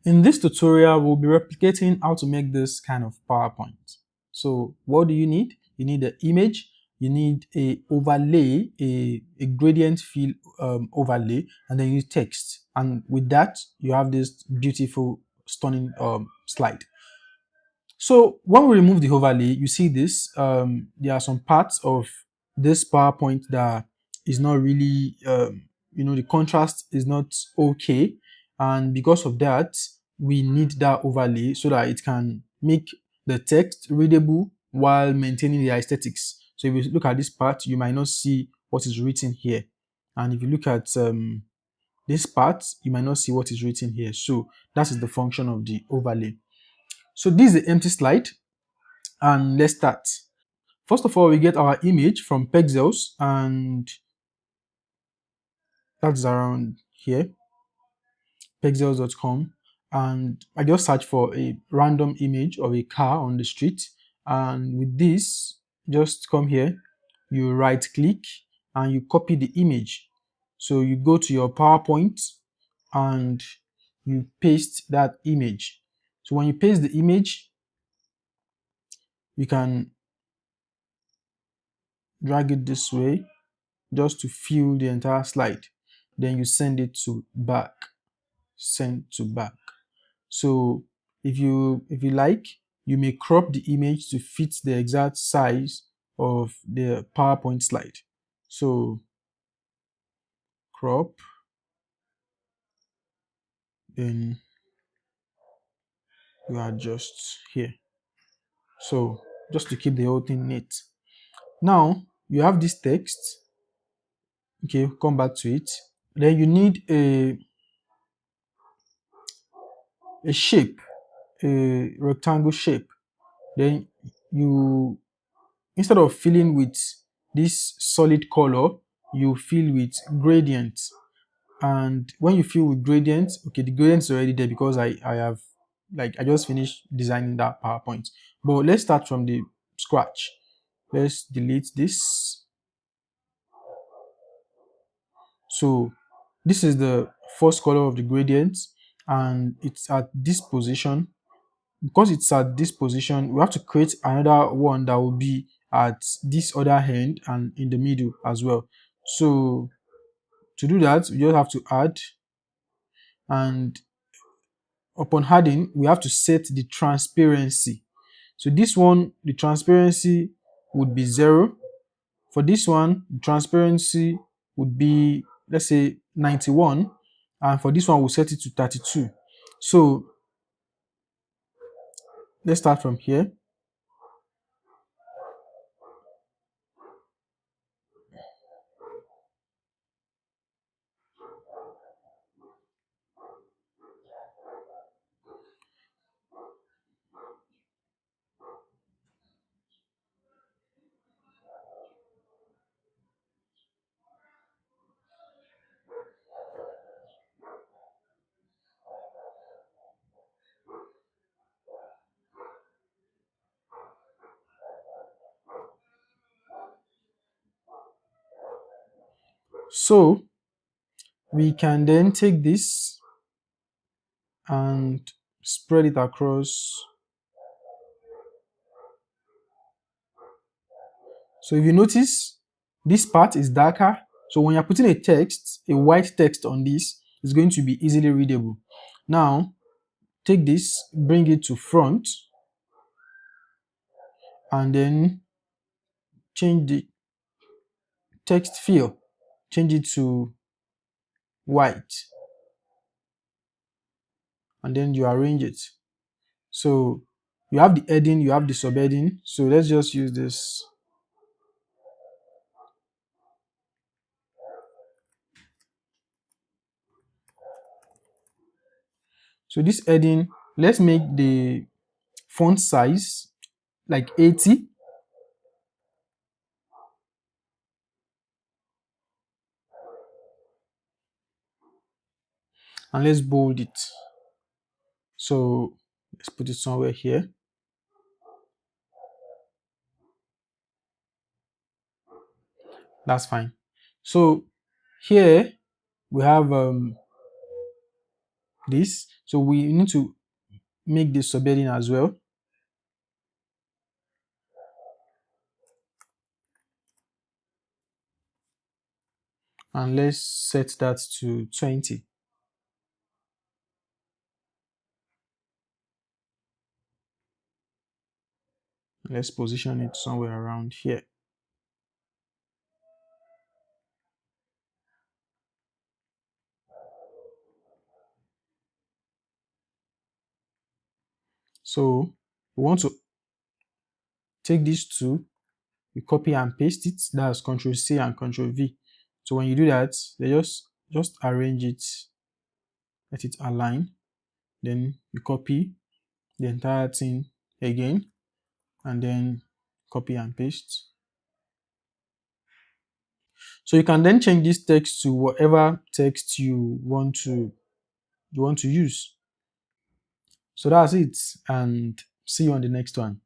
In this tutorial, we'll be replicating how to make this kind of PowerPoint. So what do you need? You need an image, you need a overlay, a gradient fill overlay, and then you need text. And with that, you have this beautiful, stunning slide. So when we remove the overlay, you see this, there are some parts of this PowerPoint that is not really, the contrast is not okay. And because of that, we need that overlay so that it can make the text readable while maintaining the aesthetics. So if you look at this part, you might not see what is written here. And if you look at this part, you might not see what is written here. So that is the function of the overlay. So this is the empty slide, and let's start. First of all, we get our image from Pexels, and that's around here, pexels.com. And I just search for a random image of a car on the street. And with this, just come here, you right click and you copy the image. So you go to your PowerPoint and you paste that image. So when you paste the image, you can drag it this way just to fill the entire slide. Then you send it to back, send to back. So if you like, you may crop the image to fit the exact size of the PowerPoint slide. So crop, then you adjust here. So just to keep the whole thing neat. Now you have this text. Okay, come back to it. Then you need a shape, a rectangle shape. Then you, instead of filling with this solid color, you fill with gradient. And when you fill with gradient, okay, the gradient is already there because I just finished designing that PowerPoint. But let's start from the scratch. Let's delete this. So this is the first color of the gradient, and it's at this position. Because it's at this position, we have to create another one that will be at this other end and in the middle as well. So to do that, we just have to add, and upon adding, we have to set the transparency. So this one, the transparency would be 0. For this one, the transparency would be, let's say, 91. And for this one, we'll set it to 32. So let's start from here. So we can then take this and spread it across. So if you notice, this part is darker. So when you're putting a text, a white text on this, it's going to be easily readable. Now, take this, bring it to front, and then change the text fill, change it to white, and then you arrange it. So you have the heading, you have the subheading. So let's just use this. So this heading, let's make the font size like 80. And let's bold it. So let's put it somewhere here. That's fine. So here we have this. So we need to make this subheading as well. And let's set that to 20. Let's position it somewhere around here. So we want to take these two, we copy and paste it. That's Control C and Control V. So when you do that, they just arrange it, let it align. Then you copy the entire thing again, and then copy and paste. So you can then change this text to whatever text you want to use. So that's it, and see you on the next one.